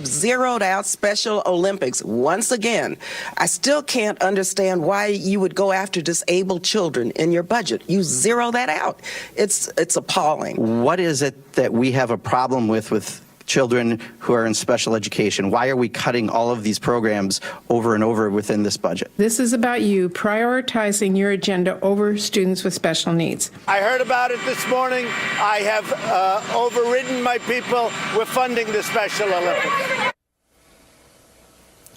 have zeroed out Special Olympics once again. I still can't understand why you would go after disabled children in your budget. You zero that out. It's appalling. What is it that we have a problem with children who are in special education? Why are we cutting all of these programs over and over within this budget? This is about you prioritizing your agenda over students with special needs. I heard about it this morning. I have overridden my people. We're funding the Special Olympics.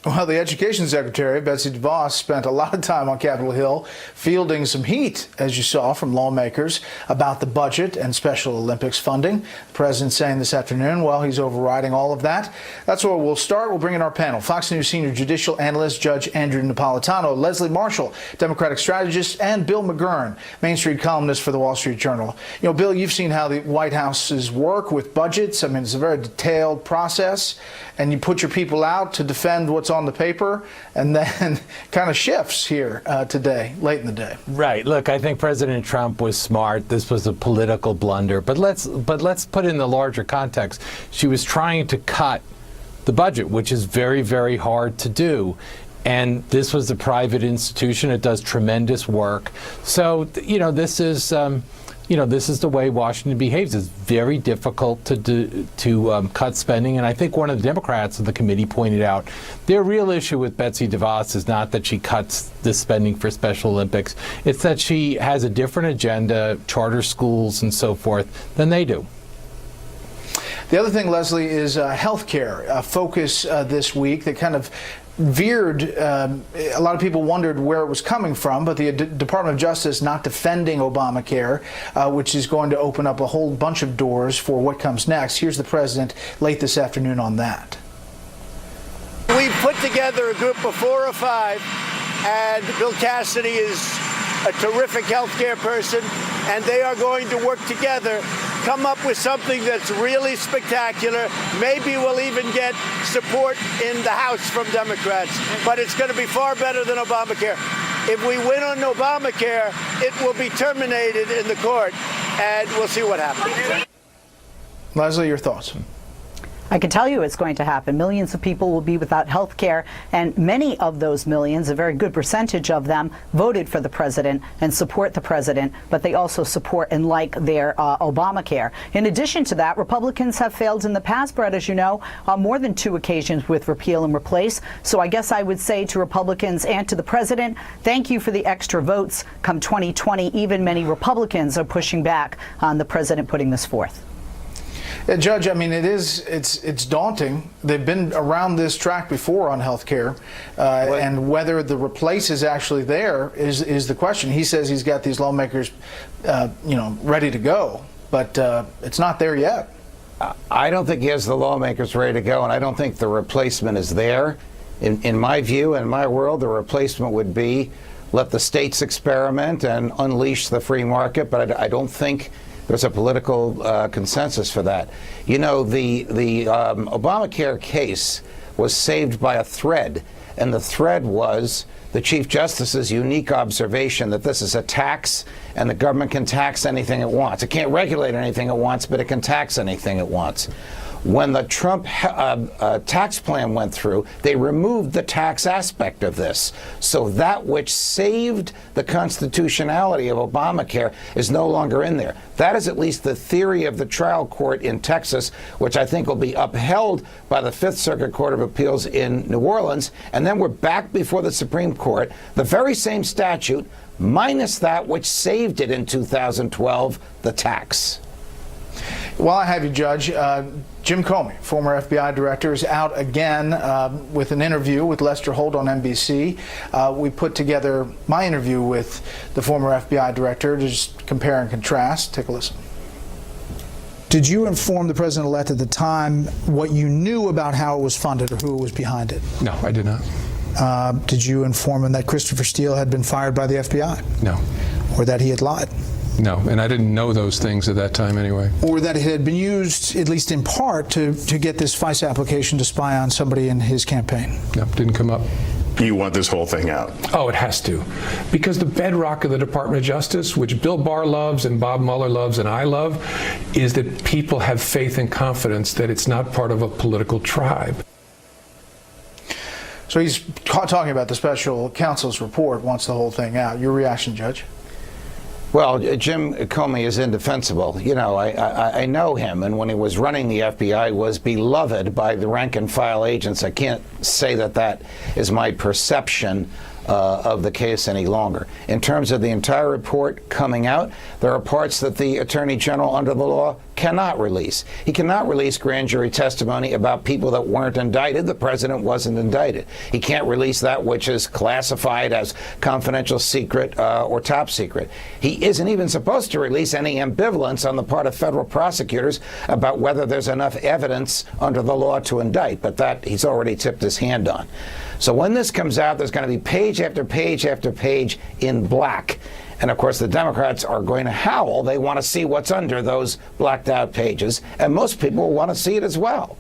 Well, the Education Secretary, Betsy DeVos, spent a lot of time on Capitol Hill fielding some heat, as you saw, from lawmakers about the budget and Special Olympics funding. The president saying this afternoon, well, he's overriding all of that. That's where we'll start. We'll bring in our panel. Fox News senior judicial analyst Judge Andrew Napolitano, Leslie Marshall, Democratic strategist, and Bill McGurn, Main Street columnist for the Wall Street Journal. You know, Bill, you've seen how the White House's work with budgets. I mean, it's a very detailed process, and you put your people out to defend what's on the paper, and then kind of shifts here today, late in the day. Right. Look, I think President Trump was smart. This was a political blunder. But let's put in the larger context. She was trying to cut the budget, which is very, very hard to do. And this was a private institution. It does tremendous work. So, you know, this is the way Washington behaves. It's very difficult to cut spending. And I think one of the Democrats of the committee pointed out their real issue with Betsy DeVos is not that she cuts the spending for Special Olympics. It's that she has a different agenda, charter schools and so forth, than they do. The other thing, Leslie, is health care. A focus this week that kind of veered. A lot of people wondered where it was coming from, but the Department of Justice not defending Obamacare, which is going to open up a whole bunch of doors for what comes next. Here's the president late this afternoon on that. We put together a group of 4 or 5, and Bill Cassidy is a terrific healthcare person, and they are going to work together, come up with something that's really spectacular. Maybe we'll even get support in the House from Democrats, but it's going to be far better than Obamacare. If we win on Obamacare, it will be terminated in the court, and we'll see what happens. Leslie, your thoughts? I can tell you it's going to happen. Millions of people will be without health care, and many of those millions, a very good percentage of them, voted for the president and support the president, but they also support and like their Obamacare. In addition to that, Republicans have failed in the past, Brett, as you know, on more than 2 occasions with repeal and replace. So I guess I would say to Republicans and to the president, thank you for the extra votes. Come 2020, even many Republicans are pushing back on the president putting this forth. Judge, I mean, it's daunting. They've been around this track before on health care, and whether the replace is actually there is the question. He says he's got these lawmakers, ready to go, but it's not there yet. I don't think he has the lawmakers ready to go, and I don't think the replacement is there. In my view, in my world, the replacement would be let the states experiment and unleash the free market, but I don't think there's a political consensus for that. You know, the Obamacare case was saved by a thread, and the thread was the Chief Justice's unique observation that this is a tax, and the government can tax anything it wants. It can't regulate anything it wants, but it can tax anything it wants. When the Trump tax plan went through, they removed the tax aspect of this. So that which saved the constitutionality of Obamacare is no longer in there. That is at least the theory of the trial court in Texas, which I think will be upheld by the Fifth Circuit Court of Appeals in New Orleans. And then we're back before the Supreme Court, the very same statute, minus that which saved it in 2012, the tax. While I have you, Judge, Jim Comey, former FBI director, is out again with an interview with Lester Holt on NBC. We put together my interview with the former FBI director to just compare and contrast. Take a listen. Did you inform the president-elect at the time what you knew about how it was funded or who was behind it? No, I did not. Did you inform him that Christopher Steele had been fired by the FBI? No. Or that he had lied? No, and I didn't know those things at that time anyway. Or that it had been used, at least in part, to get this FISA application to spy on somebody in his campaign? No, didn't come up. You want this whole thing out? Oh, it has to. Because the bedrock of the Department of Justice, which Bill Barr loves and Bob Mueller loves and I love, is that people have faith and confidence that it's not part of a political tribe. So he's talking about the special counsel's report, wants the whole thing out. Your reaction, Judge? Well, Jim Comey is indefensible. You know, I know him, and when he was running the FBI, was beloved by the rank and file agents. I can't say that that is my perception of the case any longer. In terms of the entire report coming out, there are parts that the Attorney General under the law cannot release. He cannot release grand jury testimony about people that weren't indicted. The president wasn't indicted. He can't release that which is classified as confidential, secret, or top secret. He isn't even supposed to release any ambivalence on the part of federal prosecutors about whether there's enough evidence under the law to indict, but that he's already tipped his hand on. So when this comes out, there's going to be page after page after page in black. And of course, the Democrats are going to howl. They want to see what's under those blacked out pages. And most people want to see it as well.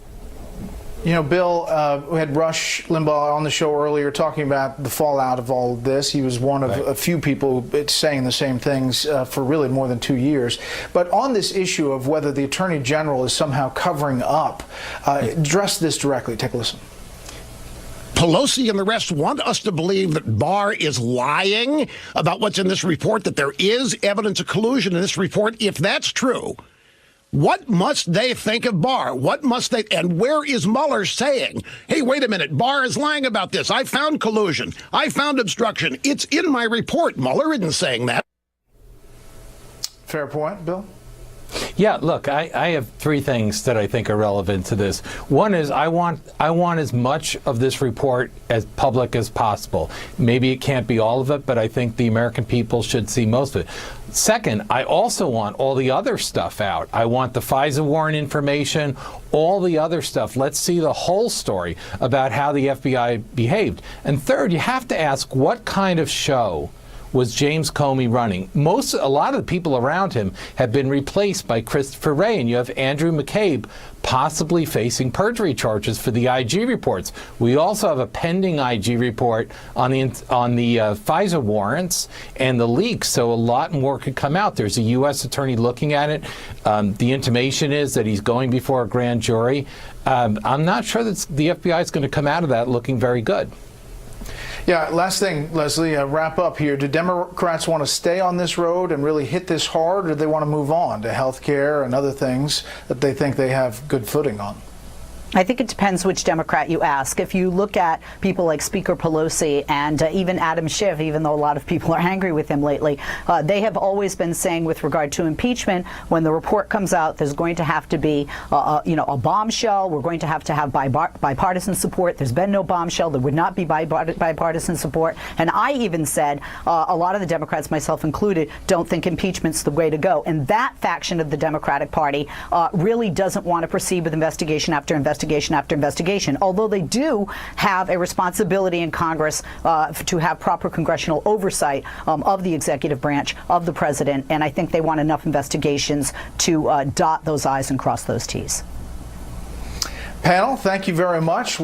You know, Bill, we had Rush Limbaugh on the show earlier talking about the fallout of all of this. He was one of a few people saying the same things for really more than 2 years. But on this issue of whether the Attorney General is somehow covering up, address this directly. Take a listen. Pelosi and the rest want us to believe that Barr is lying about what's in this report, that there is evidence of collusion in this report. If that's true, what must they think of Barr? What must they, and where is Mueller saying, hey, wait a minute, Barr is lying about this. I found collusion. I found obstruction. It's in my report. Mueller isn't saying that. Fair point, Bill. Yeah, look, I have three things that I think are relevant to this. One is I want as much of this report as public as possible. Maybe it can't be all of it, but I think the American people should see most of it. Second, I also want all the other stuff out. I want the FISA warrant information, all the other stuff. Let's see the whole story about how the FBI behaved. And third, you have to ask, what kind of show was James Comey running? A lot of the people around him have been replaced by Christopher Wray, and you have Andrew McCabe possibly facing perjury charges for the IG reports. We also have a pending IG report on the FISA warrants and the leaks, so a lot more could come out. There's a U.S. attorney looking at it. The intimation is that he's going before a grand jury. I'm not sure that the FBI is going to come out of that looking very good. Yeah, last thing, Leslie, wrap up here. Do Democrats want to stay on this road and really hit this hard, or do they want to move on to health care and other things that they think they have good footing on? I think it depends which Democrat you ask. If you look at people like Speaker Pelosi and even Adam Schiff, even though a lot of people are angry with him lately, they have always been saying with regard to impeachment, when the report comes out, there's going to have to be a bombshell. We're going to have bipartisan support. There's been no bombshell. There would not be bipartisan support. And I even said a lot of the Democrats, myself included, don't think impeachment's the way to go. And that faction of the Democratic Party really doesn't want to proceed with investigation after investigation after investigation, although they do have a responsibility in Congress to have proper congressional oversight of the executive branch, of the president, and I think they want enough investigations to dot those I's and cross those T's. Panel, thank you very much.